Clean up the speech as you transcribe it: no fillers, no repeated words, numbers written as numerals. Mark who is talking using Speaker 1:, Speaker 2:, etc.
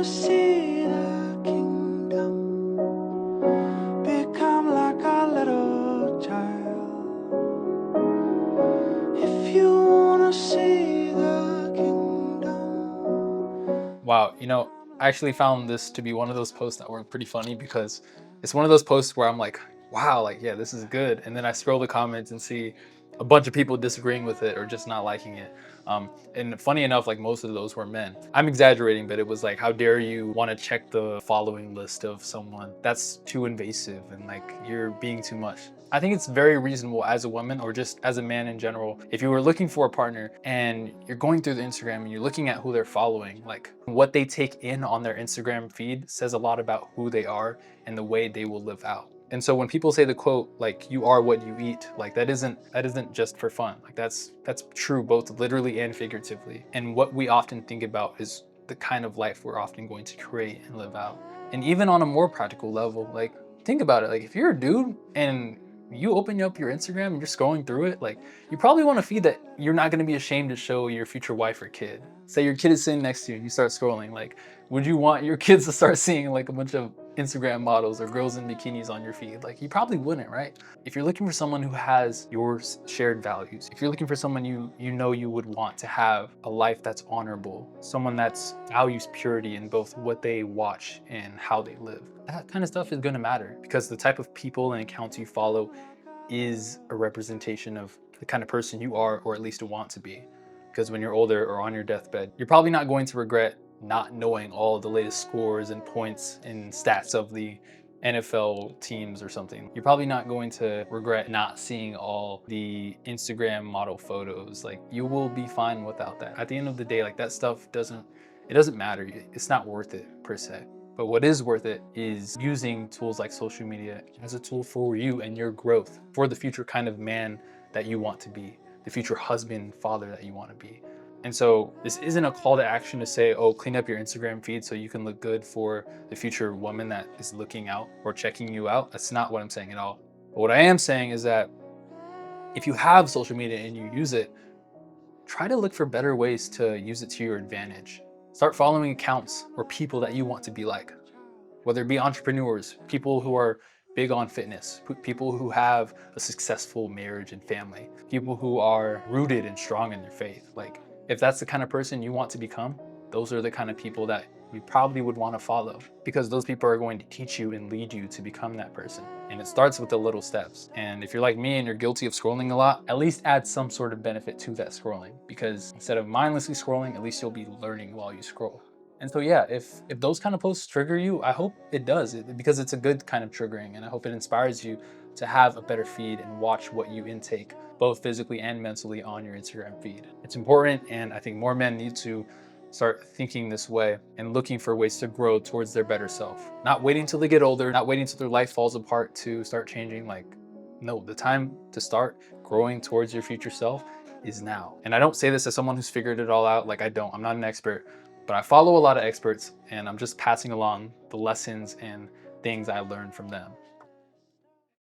Speaker 1: see the kingdom become like a little child, if you wanna see the kingdom.
Speaker 2: Wow, I actually found this to be one of those posts that were pretty funny because it's one of those posts where I'm like, wow, like, yeah, this is good. And then I scroll the comments and see a bunch of people disagreeing with it or just not liking it. And funny enough, like most of those were men. I'm exaggerating, but it was like, how dare you want to check the following list of someone? That's too invasive and like you're being too much. I think it's very reasonable as a woman or just as a man in general. If you were looking for a partner and you're going through the Instagram and you're looking at who they're following, like what they take in on their Instagram feed says a lot about who they are and the way they will live out. And so when people say the quote, like, you are what you eat, like that isn't just for fun. Like that's true both literally and figuratively. And what we often think about is the kind of life we're often going to create and live out. And even on a more practical level, like think about it. Like if you're a dude and you open up your Instagram and you're scrolling through it, like you probably want to feed that you're not going to be ashamed to show your future wife or kid. Say your kid is sitting next to you and you start scrolling, like would you want your kids to start seeing like a bunch of Instagram models or girls in bikinis on your feed? Like you probably wouldn't, right? If you're looking for someone who has your shared values, if you're looking for someone you know you would want to have a life that's honorable, someone that's values purity in both what they watch and how they live, that kind of stuff is going to matter because the type of people and accounts you follow is a representation of the kind of person you are or at least want to be. Because when you're older or on your deathbed, you're probably not going to regret not knowing all of the latest scores and points and stats of the NFL teams or something. You're probably not going to regret not seeing all the Instagram model photos. Like you will be fine without that. At the end of the day, like that stuff doesn't matter. It's not worth it per se. But what is worth it is using tools like social media as a tool for you and your growth, for the future kind of man that you want to be, the future husband, father that you want to be. And so this isn't a call to action to say, oh, clean up your Instagram feed so you can look good for the future woman that is looking out or checking you out. That's not what I'm saying at all. But what I am saying is that if you have social media and you use it, try to look for better ways to use it to your advantage. Start following accounts or people that you want to be like, whether it be entrepreneurs, people who are big on fitness, people who have a successful marriage and family, people who are rooted and strong in their faith. Like if that's the kind of person you want to become, those are the kind of people that you probably would want to follow because those people are going to teach you and lead you to become that person. And it starts with the little steps. And if you're like me and you're guilty of scrolling a lot, at least add some sort of benefit to that scrolling, because instead of mindlessly scrolling, at least you'll be learning while you scroll. And so yeah, if those kind of posts trigger you, I hope it does, because it's a good kind of triggering, and I hope it inspires you to have a better feed and watch what you intake, both physically and mentally, on your Instagram feed. It's important, and I think more men need to start thinking this way and looking for ways to grow towards their better self. Not waiting till they get older, not waiting till their life falls apart to start changing. Like, no, the time to start growing towards your future self is now. And I don't say this as someone who's figured it all out. Like I'm not an expert, but I follow a lot of experts and I'm just passing along the lessons and things I learned from them.